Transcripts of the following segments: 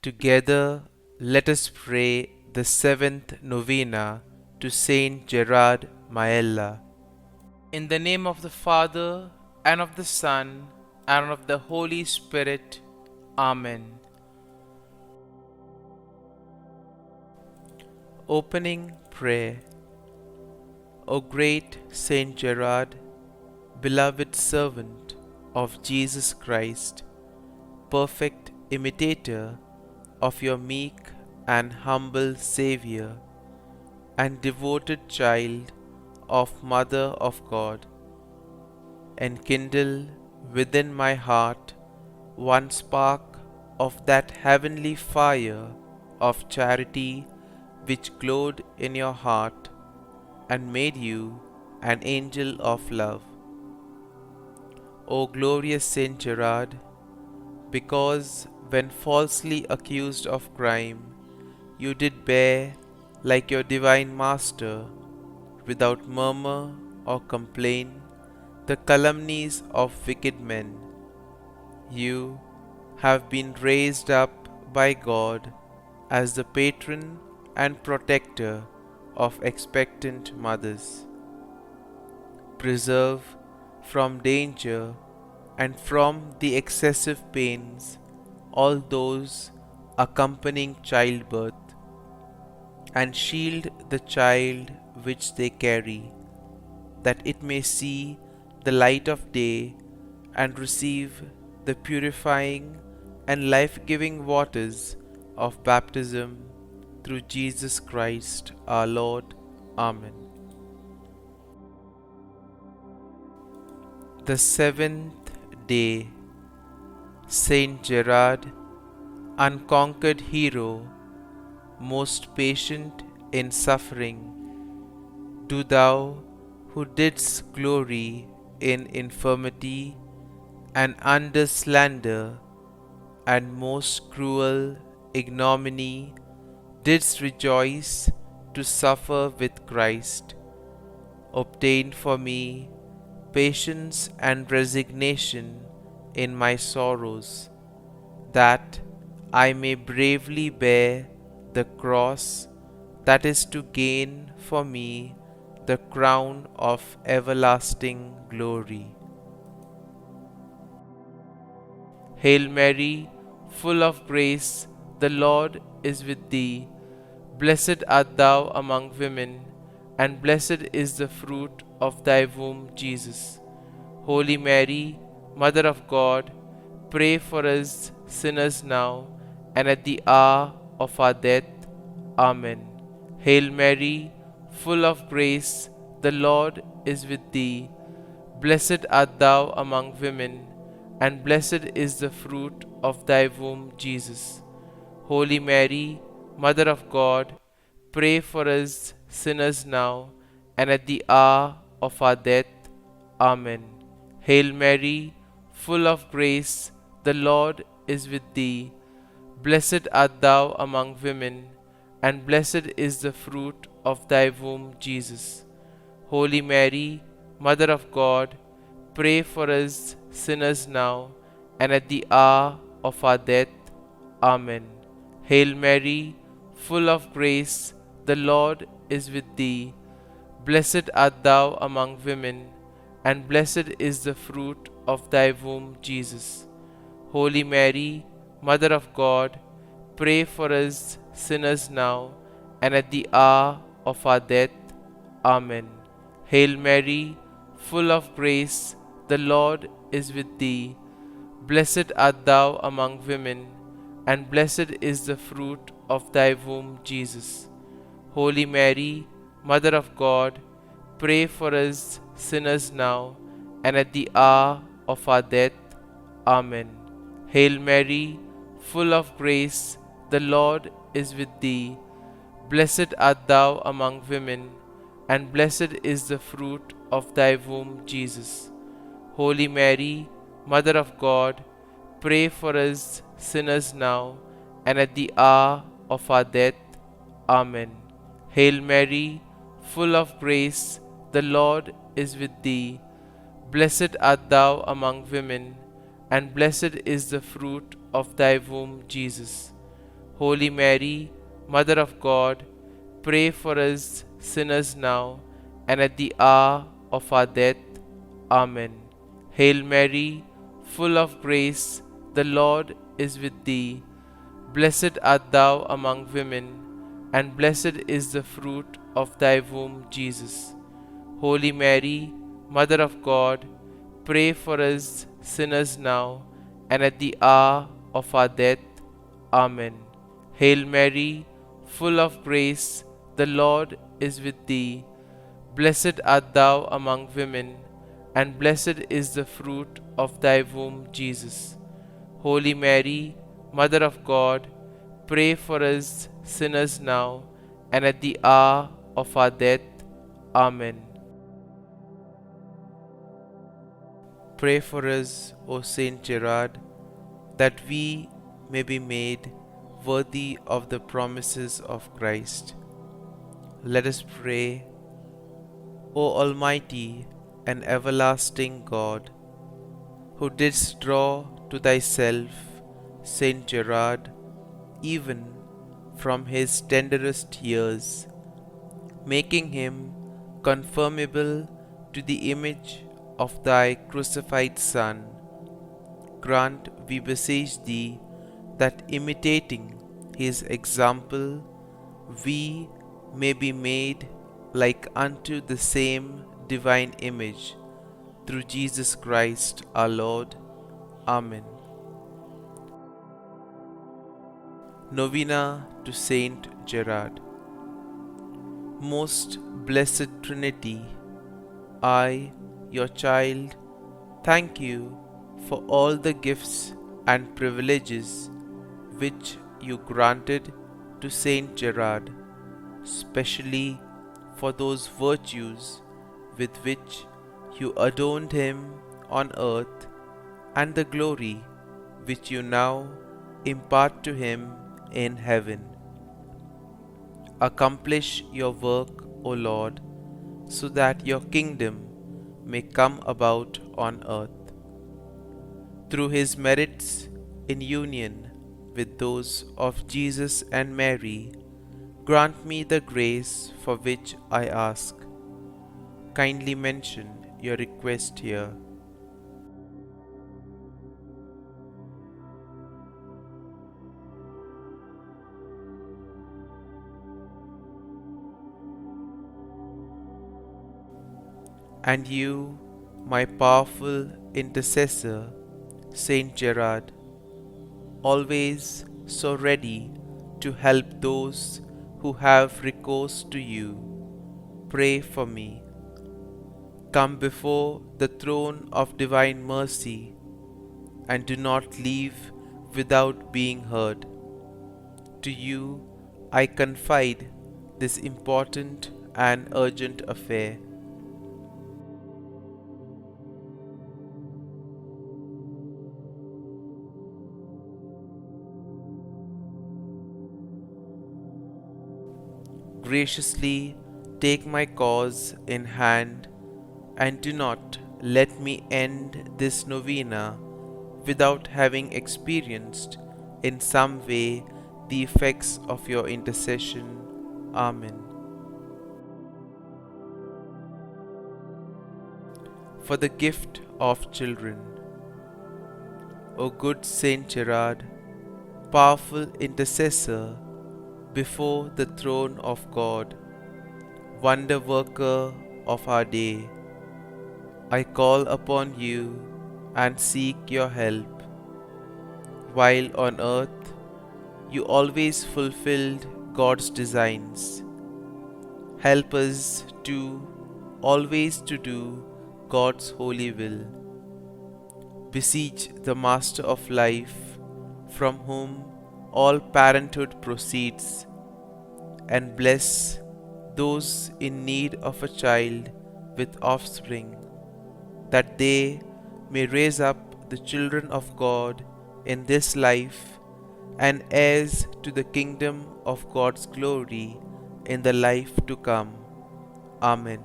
Together, let us pray the seventh novena to St Gerard Majella. In the name of the Father, and of the Son, and of the Holy Spirit. Amen. Opening Prayer. O great St Gerard, beloved servant of Jesus Christ, perfect imitator of your meek and humble Xavier, and devoted child of Mother of God, enkindle within my heart one spark of that heavenly fire of charity which glowed in your heart and made you an angel of love. O glorious Saint Gerard, because when falsely accused of crime, you did bear, like your divine Master, without murmur or complaint, the calumnies of wicked men. You have been raised up by God as the patron and protector of expectant mothers. Preserve from danger and from the excessive pains all those accompanying childbirth, and shield the child which they carry, that it may see the light of day and receive the purifying and life-giving waters of baptism through Jesus Christ our Lord. Amen. The seventh day. Saint Gerard, unconquered hero, most patient in suffering, do thou, who didst glory in infirmity and under slander and most cruel ignominy, didst rejoice to suffer with Christ, obtain for me patience and resignation in my sorrows, that I may bravely bear the cross that is to gain for me the crown of everlasting glory. Hail Mary, full of grace, the Lord is with thee. Blessed art thou among women, and blessed is the fruit of thy womb, Jesus. Holy Mary, Mother of God, pray for us sinners now and at the hour of our death. Amen. Hail Mary, full of grace, the Lord is with thee. Blessed art thou among women, and blessed is the fruit of thy womb, Jesus. Holy Mary, Mother of God, pray for us sinners now and at the hour of our death. Amen. Hail Mary, full of grace, the Lord is with thee. Blessed art thou among women, and blessed is the fruit of thy womb, Jesus. Holy Mary, Mother of God, pray for us sinners now and at the hour of our death. Amen. Hail Mary, full of grace, the Lord is with thee. Blessed art thou among women, and blessed is the fruit of thy womb, Jesus. Holy Mary, Mother of God, pray for us sinners now and at the hour of our death. Amen. Hail Mary, full of grace, the Lord is with thee. Blessed art thou among women, and blessed is the fruit of thy womb, Jesus. Holy Mary, Mother of God, pray for us sinners now and at the hour of our death. Amen. Hail Mary, full of grace, the Lord is with thee. Blessed art thou among women, and blessed is the fruit of thy womb, Jesus. Holy Mary, Mother of God, pray for us sinners now and at the hour of our death. Amen. Hail Mary, full of grace, the Lord is with thee. Blessed art thou among women, and blessed is the fruit of thy womb, Jesus. Holy Mary, Mother of God, pray for us sinners now and at the hour of our death. Amen. Hail Mary, full of grace, the Lord is with thee. Blessed art thou among women, and blessed is the fruit of thy womb, Jesus. Holy Mary, Mother of God, pray for us sinners now and at the hour of our death. Amen. Hail Mary, full of grace, the Lord is with thee. Blessed art thou among women, and blessed is the fruit of thy womb, Jesus. Holy Mary, Mother of God, pray for us sinners now and at the hour of our death. Amen. Pray for us, O St Gerard, that we may be made worthy of the promises of Christ. Let us pray. O Almighty and everlasting God, who didst draw to thyself St Gerard even from his tenderest years, making him conformable to the image of thy crucified Son, grant, we beseech thee, that imitating his example, we may be made like unto the same divine image, through Jesus Christ our Lord. Amen. Novena to Saint Gerard. Most Blessed Trinity, I, your child, thank you for all the gifts and privileges which you granted to Saint Gerard, specially for those virtues with which you adorned him on earth, and the glory which you now impart to him in heaven. Accomplish your work, O Lord, so that your kingdom may come about on earth. Through his merits in union with those of Jesus and Mary, grant me the grace for which I ask. Kindly mention your request here. And you, my powerful intercessor, Saint Gerard, always so ready to help those who have recourse to you, pray for me. Come before the throne of divine mercy, and do not leave without being heard. To you I confide this important and urgent affair. Graciously take my cause in hand, and do not let me end this novena without having experienced in some way the effects of your intercession. Amen. For the gift of children. O good Saint Gerard, powerful intercessor before the throne of God, wonder worker of our day, I call upon you and seek your help. While on earth, you always fulfilled God's designs. Help us always to do God's holy will. Beseech the Master of life, from whom all parenthood proceeds, and bless those in need of a child with offspring, that they may raise up the children of God in this life and heirs to the kingdom of God's glory in the life to come. Amen.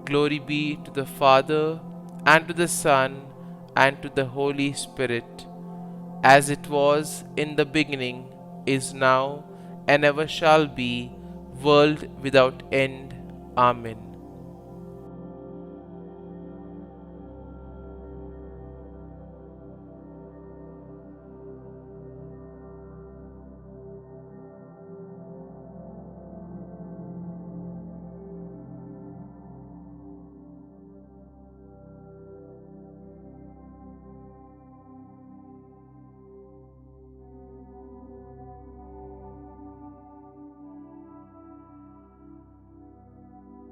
Glory be to the Father, and to the Son, and to the Holy Spirit, as it was in the beginning, is now, and ever shall be, world without end. Amen.